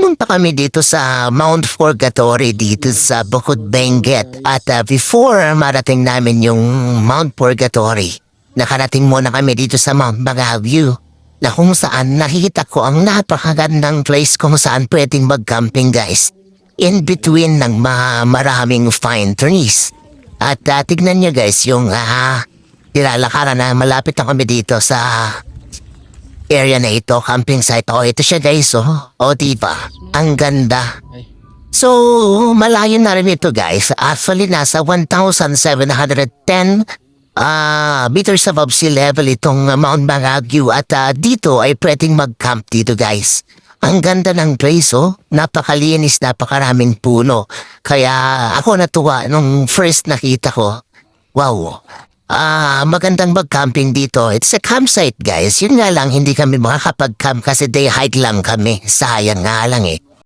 pumunta kami dito sa Mount Purgatory dito sa Bukod Benguet. At before marating namin yung Mount Purgatory, nakarating muna kami dito sa Mount Bagahaw na kung saan nakikita ko ang napakagandang place kung saan pwedeng mag-camping guys. In between ng maraming fine trees. At tignan nyo guys yung nilalakaran na malapit na kami dito sa area na ito, camping site. Ito siya guys, diba? Ang ganda. So, malayo na rin ito guys. Actually, nasa 1,710 meters above sea level itong Mount Bagahaw. At dito ay pwedeng mag-camp dito guys. Ang ganda ng place, napakalinis, napakaraming puno. Kaya ako natuwa nung first nakita ko. Wow. Magandang mag-camping dito. It's a campsite guys. Yun nga lang, hindi kami makakapag-camp kasi day hike lang kami. Sayang nga lang eh.